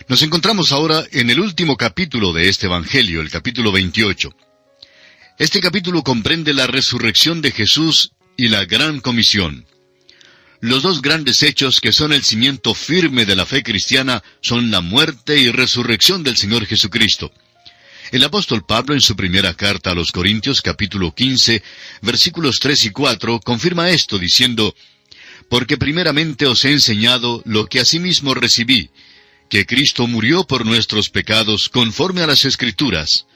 Nos encontramos ahora en el último capítulo de este Evangelio, el capítulo 28. Este capítulo comprende la resurrección de Jesús y la gran comisión. Los dos grandes hechos que son el cimiento firme de la fe cristiana son la muerte y resurrección del Señor Jesucristo. El apóstol Pablo en su primera carta a los Corintios, capítulo 15, versículos 3 y 4, confirma esto diciendo: «Porque primeramente os he enseñado lo que asimismo recibí, que Cristo murió por nuestros pecados conforme a las Escrituras,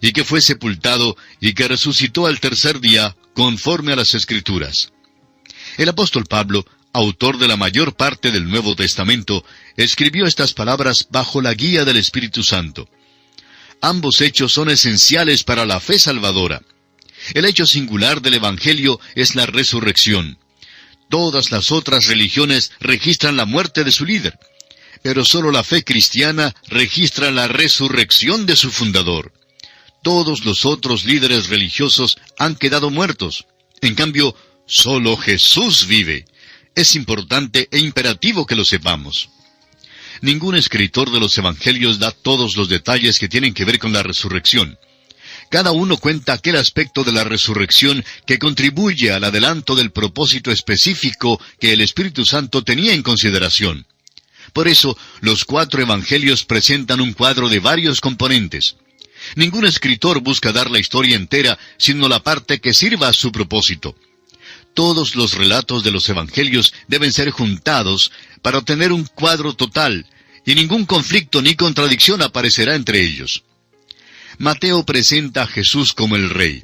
y que fue sepultado y que resucitó al tercer día conforme a las Escrituras». El apóstol Pablo, autor de la mayor parte del Nuevo Testamento, escribió estas palabras bajo la guía del Espíritu Santo. Ambos hechos son esenciales para la fe salvadora. El hecho singular del Evangelio es la resurrección. Todas las otras religiones registran la muerte de su líder, pero solo la fe cristiana registra la resurrección de su fundador. Todos los otros líderes religiosos han quedado muertos. En cambio, solo Jesús vive. Es importante e imperativo que lo sepamos. Ningún escritor de los Evangelios da todos los detalles que tienen que ver con la resurrección. Cada uno cuenta aquel aspecto de la resurrección que contribuye al adelanto del propósito específico que el Espíritu Santo tenía en consideración. Por eso, los 4 Evangelios presentan un cuadro de varios componentes. Ningún escritor busca dar la historia entera, sino la parte que sirva a su propósito. Todos los relatos de los Evangelios deben ser juntados para obtener un cuadro total, y ningún conflicto ni contradicción aparecerá entre ellos. Mateo presenta a Jesús como el Rey.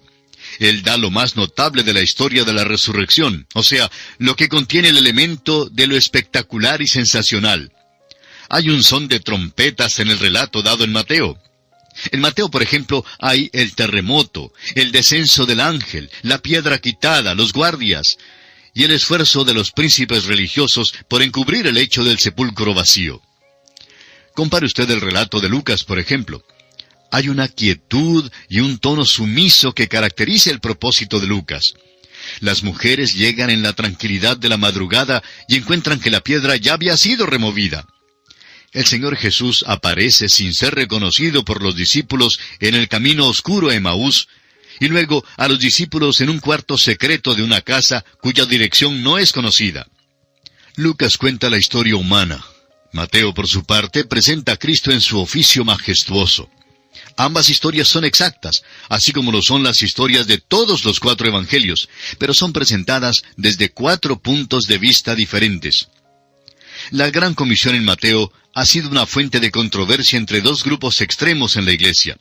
Él da lo más notable de la historia de la resurrección, o sea, lo que contiene el elemento de lo espectacular y sensacional. Hay un son de trompetas en el relato dado en Mateo. En Mateo, por ejemplo, hay el terremoto, el descenso del ángel, la piedra quitada, los guardias, y el esfuerzo de los príncipes religiosos por encubrir el hecho del sepulcro vacío. Compare usted el relato de Lucas, por ejemplo. Hay una quietud y un tono sumiso que caracteriza el propósito de Lucas. Las mujeres llegan en la tranquilidad de la madrugada y encuentran que la piedra ya había sido removida. El Señor Jesús aparece sin ser reconocido por los discípulos en el camino oscuro a Emaús, y luego a los discípulos en un cuarto secreto de una casa cuya dirección no es conocida. Lucas cuenta la historia humana. Mateo, por su parte, presenta a Cristo en su oficio majestuoso. Ambas historias son exactas, así como lo son las historias de todos los 4 evangelios, pero son presentadas desde 4 puntos de vista diferentes. La Gran Comisión en Mateo ha sido una fuente de controversia entre 2 grupos extremos en la Iglesia.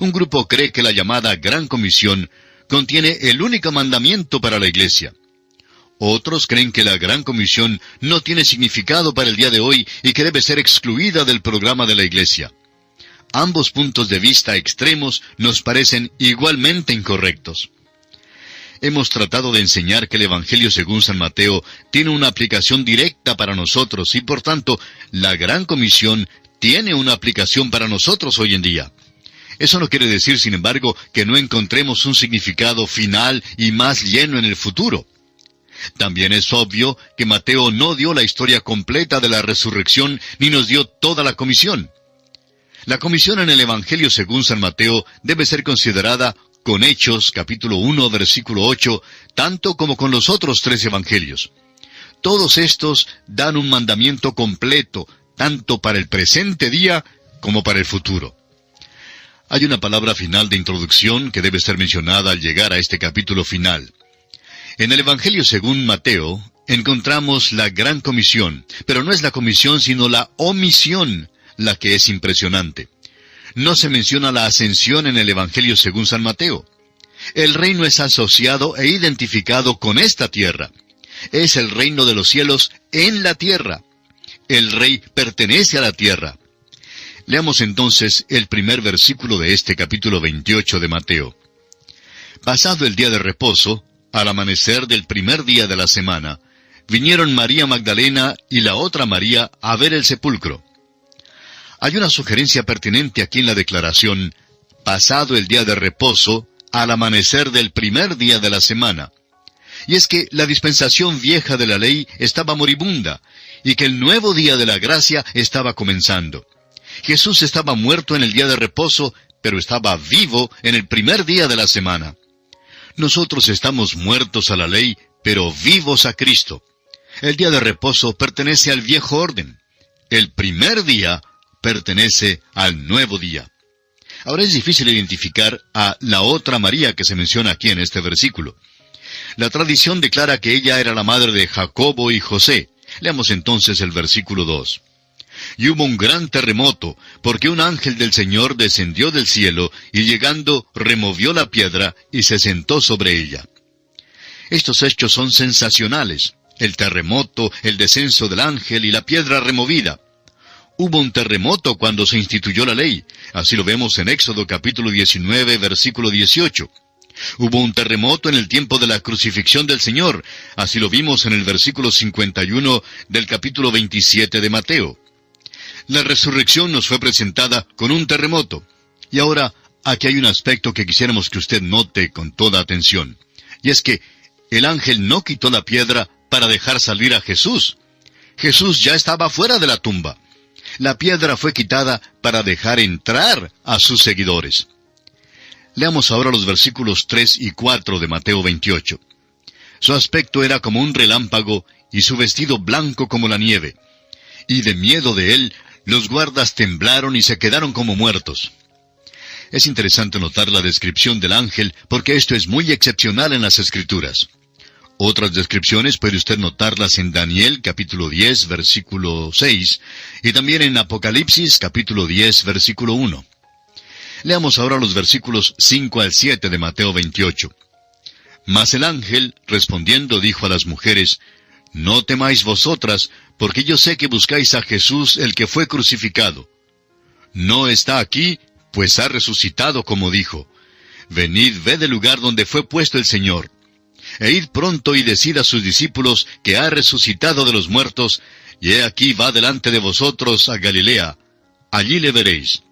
Un grupo cree que la llamada Gran Comisión contiene el único mandamiento para la Iglesia. Otros creen que la Gran Comisión no tiene significado para el día de hoy y que debe ser excluida del programa de la Iglesia. Ambos puntos de vista extremos nos parecen igualmente incorrectos. Hemos tratado de enseñar que el Evangelio según San Mateo tiene una aplicación directa para nosotros y, por tanto, la Gran Comisión tiene una aplicación para nosotros hoy en día. Eso no quiere decir, sin embargo, que no encontremos un significado final y más lleno en el futuro. También es obvio que Mateo no dio la historia completa de la resurrección ni nos dio toda la comisión. La comisión en el Evangelio según San Mateo debe ser considerada con Hechos, capítulo 1, versículo 8, tanto como con los otros 3 evangelios. Todos estos dan un mandamiento completo, tanto para el presente día como para el futuro. Hay una palabra final de introducción que debe ser mencionada al llegar a este capítulo final. En el Evangelio según Mateo, encontramos la Gran Comisión, pero no es la comisión sino la omisión la que es impresionante. No se menciona la ascensión en el Evangelio según San Mateo. El reino es asociado e identificado con esta tierra. Es el reino de los cielos en la tierra. El rey pertenece a la tierra. Leamos entonces el primer versículo de este capítulo 28 de Mateo. Pasado el día de reposo, al amanecer del primer día de la semana, vinieron María Magdalena y la otra María a ver el sepulcro. Hay una sugerencia pertinente aquí en la declaración, pasado el día de reposo, al amanecer del primer día de la semana. Y es que la dispensación vieja de la ley estaba moribunda, y que el nuevo día de la gracia estaba comenzando. Jesús estaba muerto en el día de reposo, pero estaba vivo en el primer día de la semana. Nosotros estamos muertos a la ley, pero vivos a Cristo. El día de reposo pertenece al viejo orden. El primer día pertenece al nuevo día. Ahora es difícil identificar a la otra María que se menciona aquí en este versículo. La tradición declara que ella era la madre de Jacobo y José. Leamos entonces el versículo 2. Y hubo un gran terremoto, porque un ángel del Señor descendió del cielo, y llegando removió la piedra y se sentó sobre ella. Estos hechos son sensacionales. El terremoto, el descenso del ángel y la piedra removida. Hubo un terremoto cuando se instituyó la ley. Así lo vemos en Éxodo capítulo 19, versículo 18. Hubo un terremoto en el tiempo de la crucifixión del Señor. Así lo vimos en el versículo 51 del capítulo 27 de Mateo. La resurrección nos fue presentada con un terremoto. Y ahora, aquí hay un aspecto que quisiéramos que usted note con toda atención. Y es que el ángel no quitó la piedra para dejar salir a Jesús. Jesús ya estaba fuera de la tumba. La piedra fue quitada para dejar entrar a sus seguidores. Leamos ahora los versículos 3 y 4 de Mateo 28. Su aspecto era como un relámpago y su vestido blanco como la nieve. Y de miedo de él, los guardas temblaron y se quedaron como muertos. Es interesante notar la descripción del ángel porque esto es muy excepcional en las Escrituras. Otras descripciones puede usted notarlas en Daniel capítulo 10 versículo 6 y también en Apocalipsis capítulo 10 versículo 1. Leamos ahora los versículos 5 al 7 de Mateo 28. Mas el ángel, respondiendo, dijo a las mujeres, No temáis vosotras, porque yo sé que buscáis a Jesús el que fue crucificado. No está aquí, pues ha resucitado como dijo. Venid, ved el lugar donde fue puesto el Señor. E id pronto y decid a sus discípulos que ha resucitado de los muertos, y he aquí va delante de vosotros a Galilea. Allí le veréis.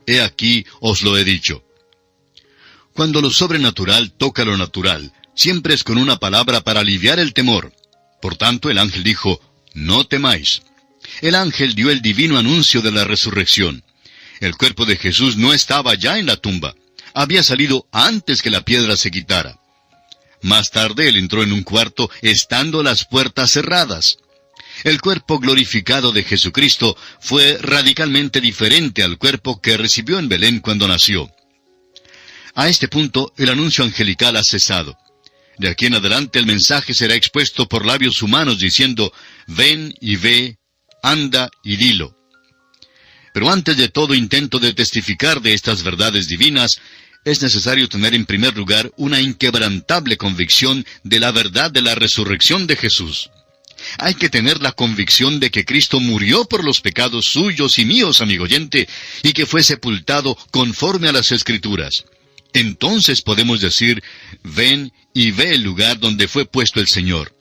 He aquí os lo he dicho. Cuando lo sobrenatural toca lo natural, siempre es con una palabra para aliviar el temor. Por tanto, el ángel dijo, No temáis. El ángel dio el divino anuncio de la resurrección. El cuerpo de Jesús no estaba ya en la tumba. Había salido antes que la piedra se quitara. Más tarde él entró en un cuarto estando las puertas cerradas. El cuerpo glorificado de Jesucristo fue radicalmente diferente al cuerpo que recibió en Belén cuando nació. A este punto, el anuncio angelical ha cesado. De aquí en adelante el mensaje será expuesto por labios humanos diciendo, Ven y ve, anda y dilo. Pero antes de todo intento de testificar de estas verdades divinas, es necesario tener en primer lugar una inquebrantable convicción de la verdad de la resurrección de Jesús. Hay que tener la convicción de que Cristo murió por los pecados suyos y míos, amigo oyente, y que fue sepultado conforme a las Escrituras. Entonces podemos decir, ven y ve el lugar donde fue puesto el Señor.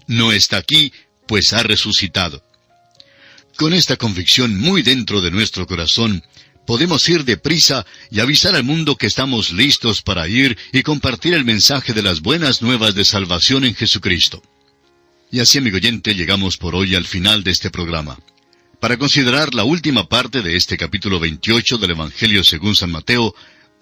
No está aquí, pues ha resucitado. Con esta convicción muy dentro de nuestro corazón, podemos ir deprisa y avisar al mundo que estamos listos para ir y compartir el mensaje de las buenas nuevas de salvación en Jesucristo. Y así, amigo oyente, llegamos por hoy al final de este programa. Para considerar la última parte de este capítulo 28 del Evangelio según San Mateo,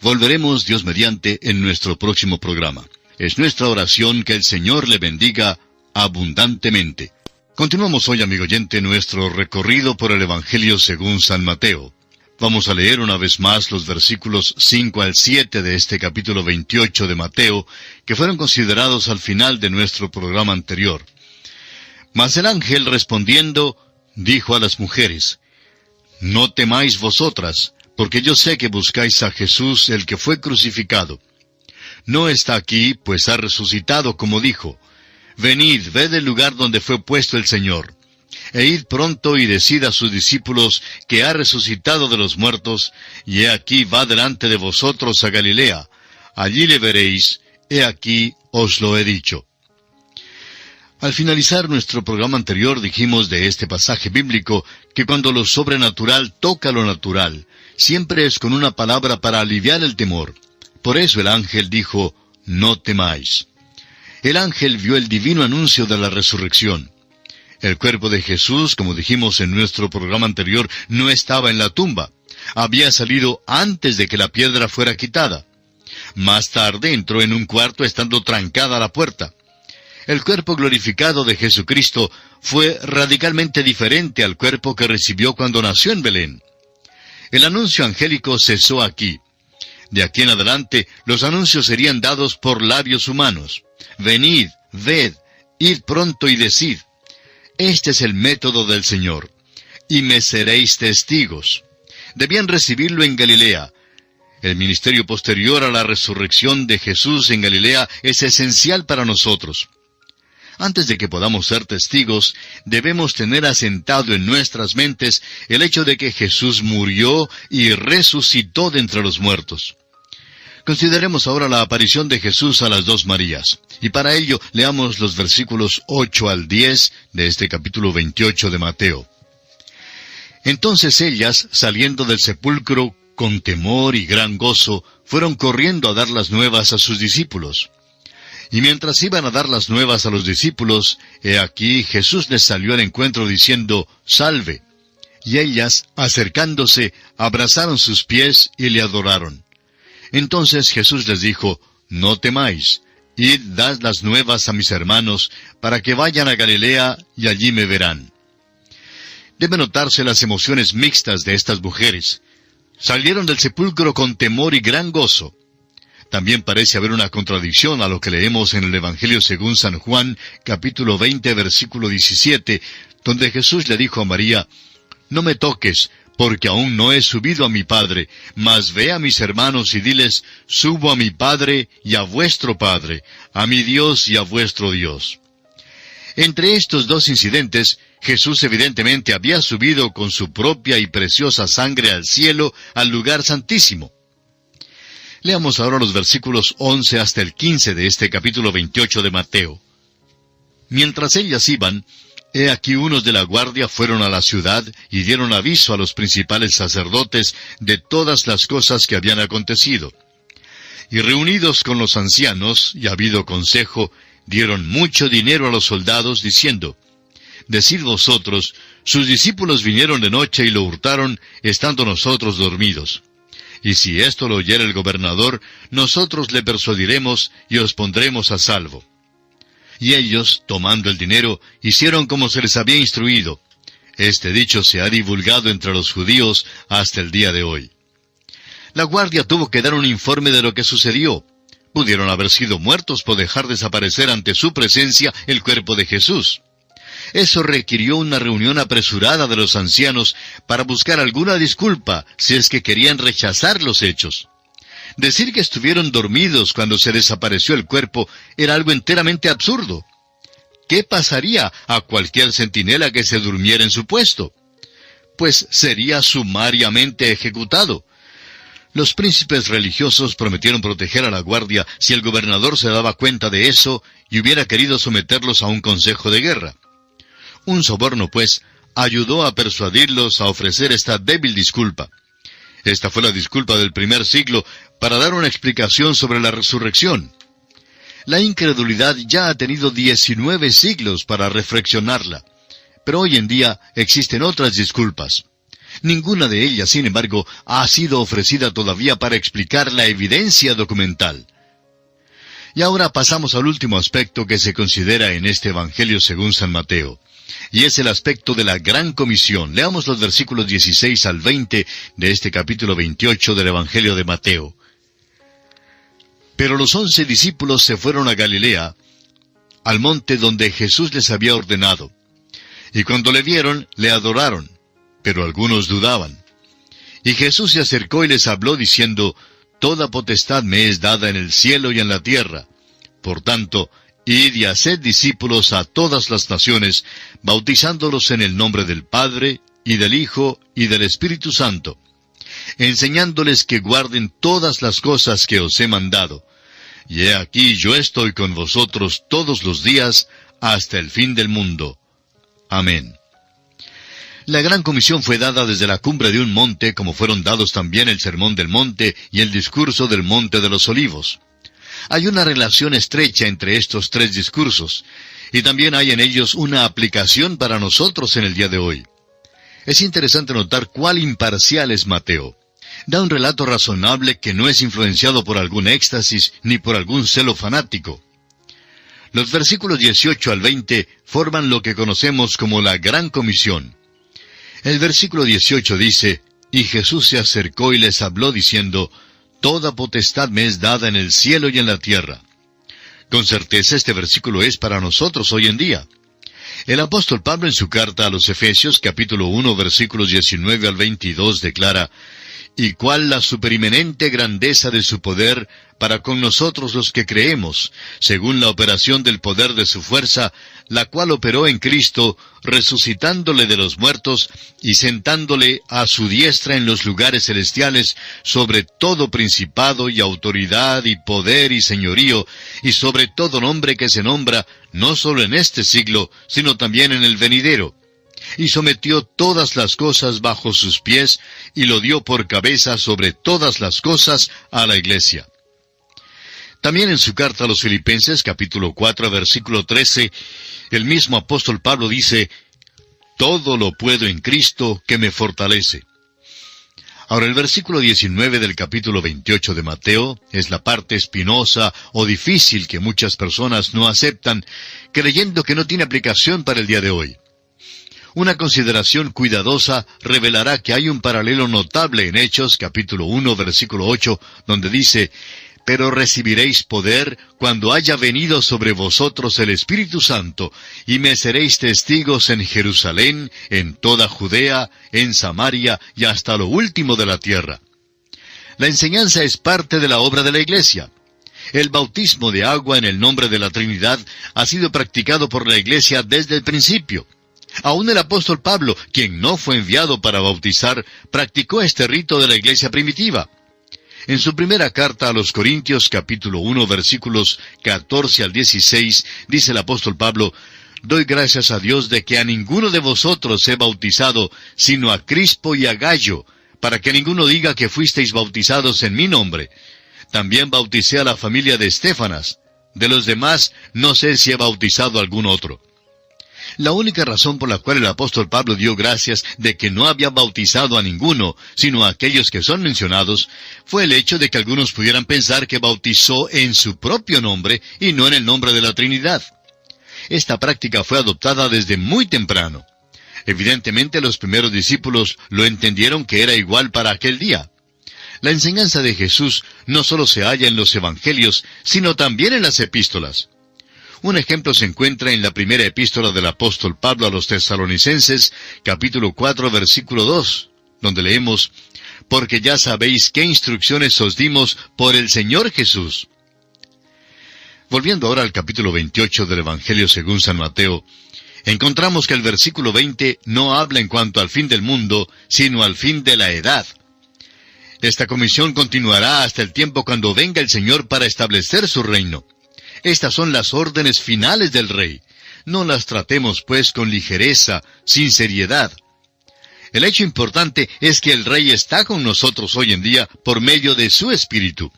volveremos, Dios mediante, en nuestro próximo programa. Es nuestra oración que el Señor le bendiga abundantemente. Continuamos hoy, amigo oyente, nuestro recorrido por el Evangelio según San Mateo. Vamos a leer una vez más los versículos 5 al 7 de este capítulo 28 de Mateo, que fueron considerados al final de nuestro programa anterior. Mas el ángel respondiendo, dijo a las mujeres, No temáis vosotras, porque yo sé que buscáis a Jesús el que fue crucificado. No está aquí, pues ha resucitado como dijo. Venid, ved el lugar donde fue puesto el Señor. E id pronto y decid a sus discípulos que ha resucitado de los muertos, y he aquí va delante de vosotros a Galilea. Allí le veréis, he aquí os lo he dicho. Al finalizar nuestro programa anterior dijimos de este pasaje bíblico que cuando lo sobrenatural toca lo natural, siempre es con una palabra para aliviar el temor. Por eso el ángel dijo, no temáis. El ángel vio el divino anuncio de la resurrección. El cuerpo de Jesús, como dijimos en nuestro programa anterior, no estaba en la tumba. Había salido antes de que la piedra fuera quitada. Más tarde entró en un cuarto estando trancada la puerta. El cuerpo glorificado de Jesucristo fue radicalmente diferente al cuerpo que recibió cuando nació en Belén. El anuncio angélico cesó aquí. De aquí en adelante, los anuncios serían dados por labios humanos. Venid, ved, id pronto y decid. Este es el método del Señor. Y me seréis testigos. Debían recibirlo en Galilea. El ministerio posterior a la resurrección de Jesús en Galilea es esencial para nosotros. Antes de que podamos ser testigos, debemos tener asentado en nuestras mentes el hecho de que Jesús murió y resucitó de entre los muertos. Consideremos ahora la aparición de Jesús a las dos Marías. Y para ello, leamos los versículos 8 al 10 de este capítulo 28 de Mateo. Entonces ellas, saliendo del sepulcro, con temor y gran gozo, fueron corriendo a dar las nuevas a sus discípulos. Y mientras iban a dar las nuevas a los discípulos, he aquí Jesús les salió al encuentro diciendo, «Salve». Y ellas, acercándose, abrazaron sus pies y le adoraron. Entonces Jesús les dijo, «No temáis, id, dad las nuevas a mis hermanos, para que vayan a Galilea, y allí me verán». Deben notarse las emociones mixtas de estas mujeres. Salieron del sepulcro con temor y gran gozo. También parece haber una contradicción a lo que leemos en el Evangelio según San Juan, capítulo 20, versículo 17, donde Jesús le dijo a María, «No me toques, porque aún no he subido a mi Padre, mas ve a mis hermanos y diles, subo a mi Padre y a vuestro Padre, a mi Dios y a vuestro Dios». Entre estos dos incidentes, Jesús evidentemente había subido con su propia y preciosa sangre al cielo, al lugar santísimo. Leamos ahora los versículos 11 hasta el 15 de este capítulo 28 de Mateo. Mientras ellas iban, he aquí unos de la guardia fueron a la ciudad y dieron aviso a los principales sacerdotes de todas las cosas que habían acontecido. Y reunidos con los ancianos, y habido consejo, dieron mucho dinero a los soldados, diciendo, «Decid vosotros, sus discípulos vinieron de noche y lo hurtaron, estando nosotros dormidos. Y si esto lo oyera el gobernador, nosotros le persuadiremos y os pondremos a salvo». Y ellos, tomando el dinero, hicieron como se les había instruido. Este dicho se ha divulgado entre los judíos hasta el día de hoy. La guardia tuvo que dar un informe de lo que sucedió. Pudieron haber sido muertos por dejar desaparecer ante su presencia el cuerpo de Jesús. Eso requirió una reunión apresurada de los ancianos para buscar alguna disculpa si es que querían rechazar los hechos. Decir que estuvieron dormidos cuando se desapareció el cuerpo era algo enteramente absurdo. ¿Qué pasaría a cualquier centinela que se durmiera en su puesto? Pues sería sumariamente ejecutado. Los príncipes religiosos prometieron proteger a la guardia si el gobernador se daba cuenta de eso y hubiera querido someterlos a un consejo de guerra. Un soborno, pues, ayudó a persuadirlos a ofrecer esta débil disculpa. Esta fue la disculpa del primer siglo para dar una explicación sobre la resurrección. La incredulidad ya ha tenido 19 siglos para reflexionarla, pero hoy en día existen otras disculpas. Ninguna de ellas, sin embargo, ha sido ofrecida todavía para explicar la evidencia documental. Y ahora pasamos al último aspecto que se considera en este Evangelio según San Mateo, y es el aspecto de la Gran Comisión. Leamos los versículos 16 al 20 de este capítulo 28 del Evangelio de Mateo. Pero los 11 discípulos se fueron a Galilea, al monte donde Jesús les había ordenado. Y cuando le vieron, le adoraron, pero algunos dudaban. Y Jesús se acercó y les habló diciendo, «Toda potestad me es dada en el cielo y en la tierra. Por tanto, id y haced discípulos a todas las naciones, bautizándolos en el nombre del Padre, y del Hijo, y del Espíritu Santo, enseñándoles que guarden todas las cosas que os he mandado. Y he aquí yo estoy con vosotros todos los días, hasta el fin del mundo. Amén». La Gran Comisión fue dada desde la cumbre de un monte, como fueron dados también el Sermón del Monte y el discurso del Monte de los Olivos. Hay una relación estrecha entre estos tres discursos, y también hay en ellos una aplicación para nosotros en el día de hoy. Es interesante notar cuál imparcial es Mateo. Da un relato razonable que no es influenciado por algún éxtasis ni por algún celo fanático. Los versículos 18 al 20 forman lo que conocemos como la Gran Comisión. El versículo 18 dice, «Y Jesús se acercó y les habló diciendo, Toda potestad me es dada en el cielo y en la tierra». Con certeza este versículo es para nosotros hoy en día. El apóstol Pablo en su carta a los Efesios, capítulo 1, versículos 19 al 22, declara, «Y cuál la superiminente grandeza de su poder para con nosotros los que creemos, según la operación del poder de su fuerza, la cual operó en Cristo, resucitándole de los muertos y sentándole a su diestra en los lugares celestiales, sobre todo principado y autoridad y poder y señorío, y sobre todo nombre que se nombra, no solo en este siglo, sino también en el venidero. Y sometió todas las cosas bajo sus pies, y lo dio por cabeza sobre todas las cosas a la iglesia». También en su carta a los Filipenses, capítulo 4, versículo 13, el mismo apóstol Pablo dice, «Todo lo puedo en Cristo que me fortalece». Ahora el versículo 19 del capítulo 28 de Mateo es la parte espinosa o difícil que muchas personas no aceptan, creyendo que no tiene aplicación para el día de hoy. Una consideración cuidadosa revelará que hay un paralelo notable en Hechos, capítulo 1, versículo 8, donde dice, «Pero recibiréis poder cuando haya venido sobre vosotros el Espíritu Santo, y me seréis testigos en Jerusalén, en toda Judea, en Samaria y hasta lo último de la tierra». La enseñanza es parte de la obra de la Iglesia. El bautismo de agua en el nombre de la Trinidad ha sido practicado por la Iglesia desde el principio. Aún el apóstol Pablo, quien no fue enviado para bautizar, practicó este rito de la Iglesia primitiva. En su primera carta a los Corintios, capítulo 1, versículos 14 al 16, dice el apóstol Pablo, «Doy gracias a Dios de que a ninguno de vosotros he bautizado, sino a Crispo y a Gallo, para que ninguno diga que fuisteis bautizados en mi nombre. También bauticé a la familia de Estéfanas. De los demás, no sé si he bautizado a algún otro». La única razón por la cual el apóstol Pablo dio gracias de que no había bautizado a ninguno, sino a aquellos que son mencionados, fue el hecho de que algunos pudieran pensar que bautizó en su propio nombre y no en el nombre de la Trinidad. Esta práctica fue adoptada desde muy temprano. Evidentemente los primeros discípulos lo entendieron que era igual para aquel día. La enseñanza de Jesús no solo se halla en los evangelios, sino también en las epístolas. Un ejemplo se encuentra en la primera epístola del apóstol Pablo a los Tesalonicenses, capítulo 4, versículo 2, donde leemos, «Porque ya sabéis qué instrucciones os dimos por el Señor Jesús». Volviendo ahora al capítulo 28 del Evangelio según San Mateo, encontramos que el versículo 20 no habla en cuanto al fin del mundo, sino al fin de la edad. Esta comisión continuará hasta el tiempo cuando venga el Señor para establecer su reino. Estas son las órdenes finales del Rey. No las tratemos, pues, con ligereza, sin seriedad. El hecho importante es que el Rey está con nosotros hoy en día por medio de su Espíritu.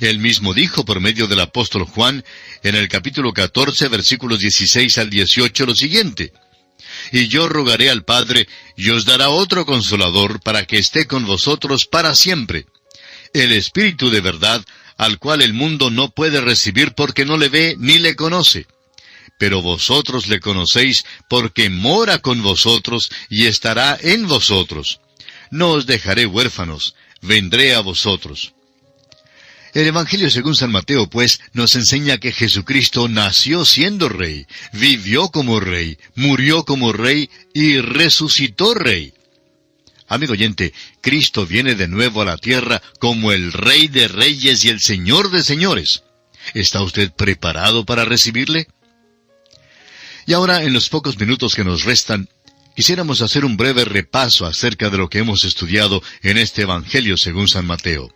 Él mismo dijo por medio del apóstol Juan, en el capítulo 14, versículos 16 al 18, lo siguiente, «Y yo rogaré al Padre, y os dará otro Consolador, para que esté con vosotros para siempre. El Espíritu de verdad, al cual el mundo no puede recibir porque no le ve ni le conoce. Pero vosotros le conocéis porque mora con vosotros y estará en vosotros. No os dejaré huérfanos, vendré a vosotros». El Evangelio según San Mateo, pues, nos enseña que Jesucristo nació siendo Rey, vivió como Rey, murió como Rey y resucitó Rey. Amigo oyente, Cristo viene de nuevo a la tierra como el Rey de Reyes y el Señor de Señores. ¿Está usted preparado para recibirle? Y ahora, en los pocos minutos que nos restan, quisiéramos hacer un breve repaso acerca de lo que hemos estudiado en este Evangelio según San Mateo.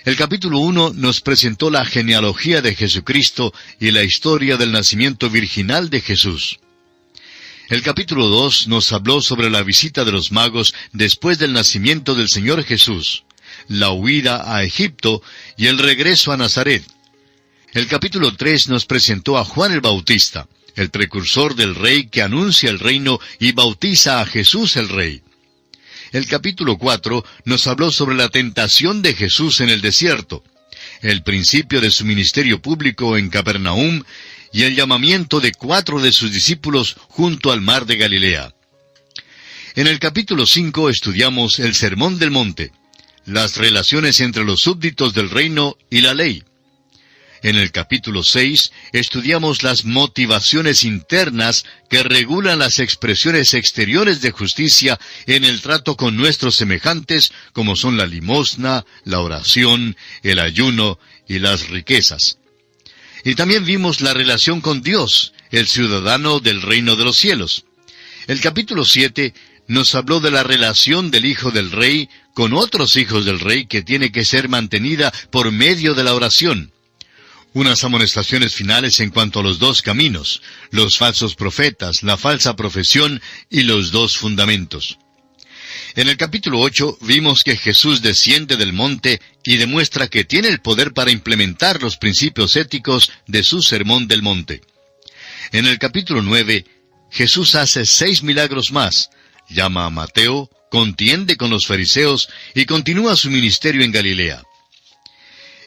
El capítulo 1 nos presentó la genealogía de Jesucristo y la historia del nacimiento virginal de Jesús. El capítulo 2 nos habló sobre la visita de los magos después del nacimiento del Señor Jesús, la huida a Egipto y el regreso a Nazaret. El capítulo 3 nos presentó a Juan el Bautista. el precursor del Rey que anuncia el reino y bautiza a Jesús el Rey. El capítulo 4 nos habló sobre la tentación de Jesús en el desierto, el principio de su ministerio público en Capernaum y el llamamiento de 4 de sus discípulos junto al mar de Galilea. En el capítulo 5 estudiamos el Sermón del Monte, las relaciones entre los súbditos del reino y la ley. En el capítulo 6 estudiamos las motivaciones internas que regulan las expresiones exteriores de justicia en el trato con nuestros semejantes, como son la limosna, la oración, el ayuno y las riquezas. Y también vimos la relación con Dios, el ciudadano del reino de los cielos. El capítulo 7 nos habló de la relación del Hijo del Rey con otros hijos del Rey que tiene que ser mantenida por medio de la oración. Unas amonestaciones finales en cuanto a los 2 caminos, los falsos profetas, la falsa profesión y los 2 fundamentos. En el capítulo 8 vimos que Jesús desciende del monte y demuestra que tiene el poder para implementar los principios éticos de su Sermón del Monte. En el capítulo 9, Jesús hace 6 milagros más, llama a Mateo, contiende con los fariseos y continúa su ministerio en Galilea.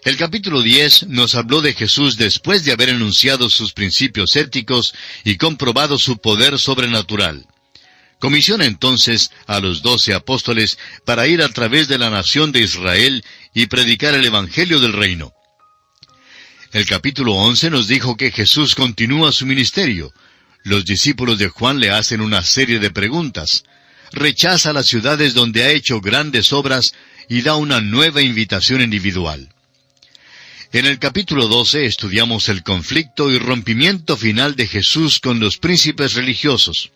El capítulo 10 nos habló de Jesús después de haber enunciado sus principios éticos y comprobado su poder sobrenatural. Comisiona entonces a los 12 apóstoles para ir a través de la nación de Israel y predicar el Evangelio del Reino. El capítulo 11 nos dijo que Jesús continúa su ministerio. Los discípulos de Juan le hacen una serie de preguntas. Rechaza las ciudades donde ha hecho grandes obras y da una nueva invitación individual. En el capítulo 12 estudiamos el conflicto y rompimiento final de Jesús con los príncipes religiosos.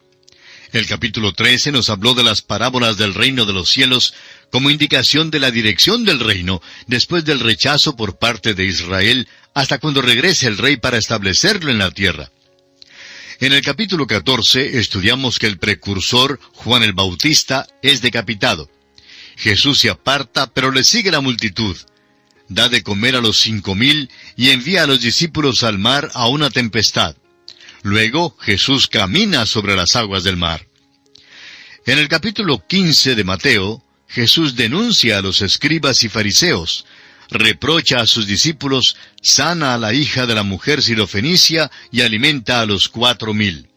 El capítulo 13 nos habló de las parábolas del reino de los cielos como indicación de la dirección del reino después del rechazo por parte de Israel hasta cuando regrese el rey para establecerlo en la tierra. En el capítulo 14 estudiamos que el precursor, Juan el Bautista, es decapitado. Jesús se aparta, pero le sigue la multitud. Da de comer a los 5,000 y envía a los discípulos al mar a una tempestad. Luego Jesús camina sobre las aguas del mar. En el capítulo 15 de Mateo, Jesús denuncia a los escribas y fariseos, reprocha a sus discípulos, sana a la hija de la mujer sirofenicia y alimenta a los 4,000.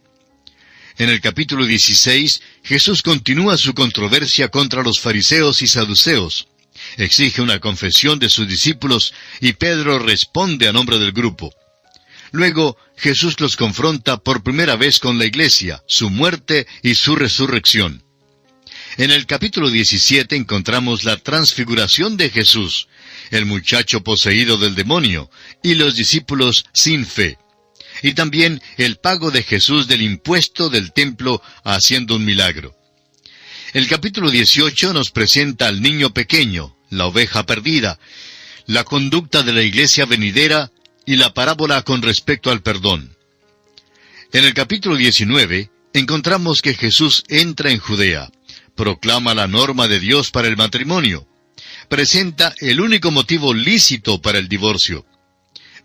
En el capítulo 16, Jesús continúa su controversia contra los fariseos y saduceos. Exige una confesión de sus discípulos y Pedro responde a nombre del grupo. Luego, Jesús los confronta por primera vez con la iglesia, su muerte y su resurrección. En el capítulo 17 encontramos la transfiguración de Jesús, el muchacho poseído del demonio, y los discípulos sin fe. Y también el pago de Jesús del impuesto del templo haciendo un milagro. El capítulo 18 nos presenta al niño pequeño, la oveja perdida, la conducta de la iglesia venidera y la parábola con respecto al perdón. En el capítulo 19 encontramos que Jesús entra en Judea, proclama la norma de Dios para el matrimonio, presenta el único motivo lícito para el divorcio,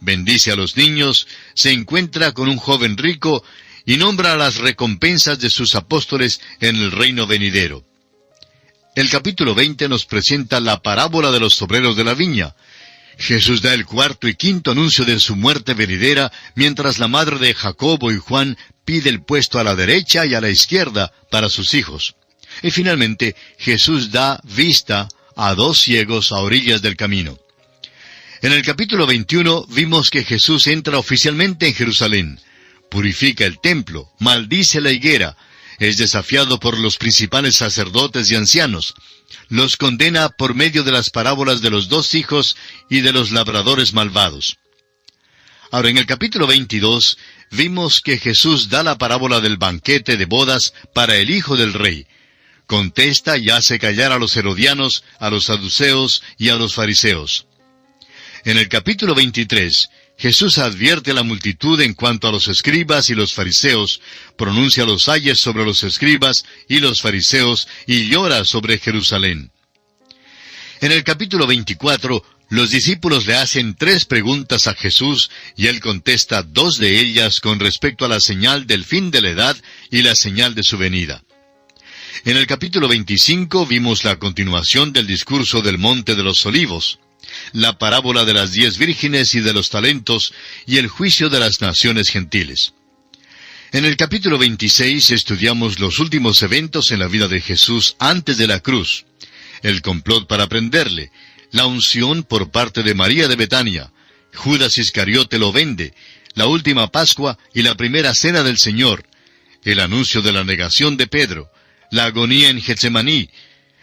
bendice a los niños, se encuentra con un joven rico y nombra las recompensas de sus apóstoles en el reino venidero. El capítulo 20 nos presenta la parábola de los obreros de la viña. Jesús da el 4º y 5º anuncio de su muerte venidera, mientras la madre de Jacobo y Juan pide el puesto a la derecha y a la izquierda para sus hijos. Y finalmente, Jesús da vista a 2 ciegos a orillas del camino. En el capítulo 21 vimos que Jesús entra oficialmente en Jerusalén, purifica el templo, maldice la higuera, es desafiado por los principales sacerdotes y ancianos, los condena por medio de las parábolas de los 2 hijos y de los labradores malvados. Ahora, en el capítulo 22, vimos que Jesús da la parábola del banquete de bodas para el hijo del rey. Contesta y hace callar a los herodianos, a los saduceos y a los fariseos. En el capítulo 23, Jesús advierte a la multitud en cuanto a los escribas y los fariseos, pronuncia los ayes sobre los escribas y los fariseos y llora sobre Jerusalén. En el capítulo 24 Los discípulos le hacen 3 preguntas a Jesús y él contesta 2 de ellas con respecto a la señal del fin de la edad y la señal de su venida. En el capítulo 25 vimos la continuación del discurso del Monte de los Olivos, la parábola de las 10 vírgenes y de los talentos y el juicio de las naciones gentiles. En el capítulo 26 estudiamos los últimos eventos en la vida de Jesús antes de la cruz, el complot para prenderle, la unción por parte de María de Betania, Judas Iscariote lo vende, la última Pascua y la primera cena del Señor, el anuncio de la negación de Pedro, la agonía en Getsemaní.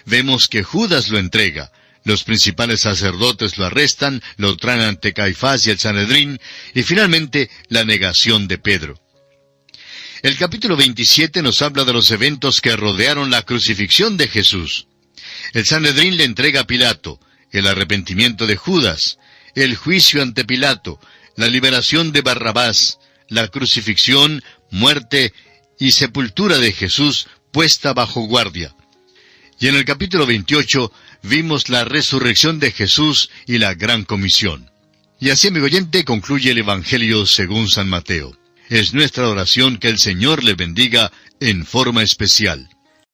Vemos que Judas lo entrega, los principales sacerdotes lo arrestan, lo traen ante Caifás y el Sanedrín, y finalmente la negación de Pedro. El capítulo 27 nos habla de los eventos que rodearon la crucifixión de Jesús. El Sanedrín le entrega a Pilato, el arrepentimiento de Judas, el juicio ante Pilato, la liberación de Barrabás, la crucifixión, muerte y sepultura de Jesús puesta bajo guardia. Y en el capítulo 28 vimos la resurrección de Jesús y la gran comisión. Y así, amigo oyente, concluye el Evangelio según San Mateo. Es nuestra oración que el Señor le bendiga en forma especial.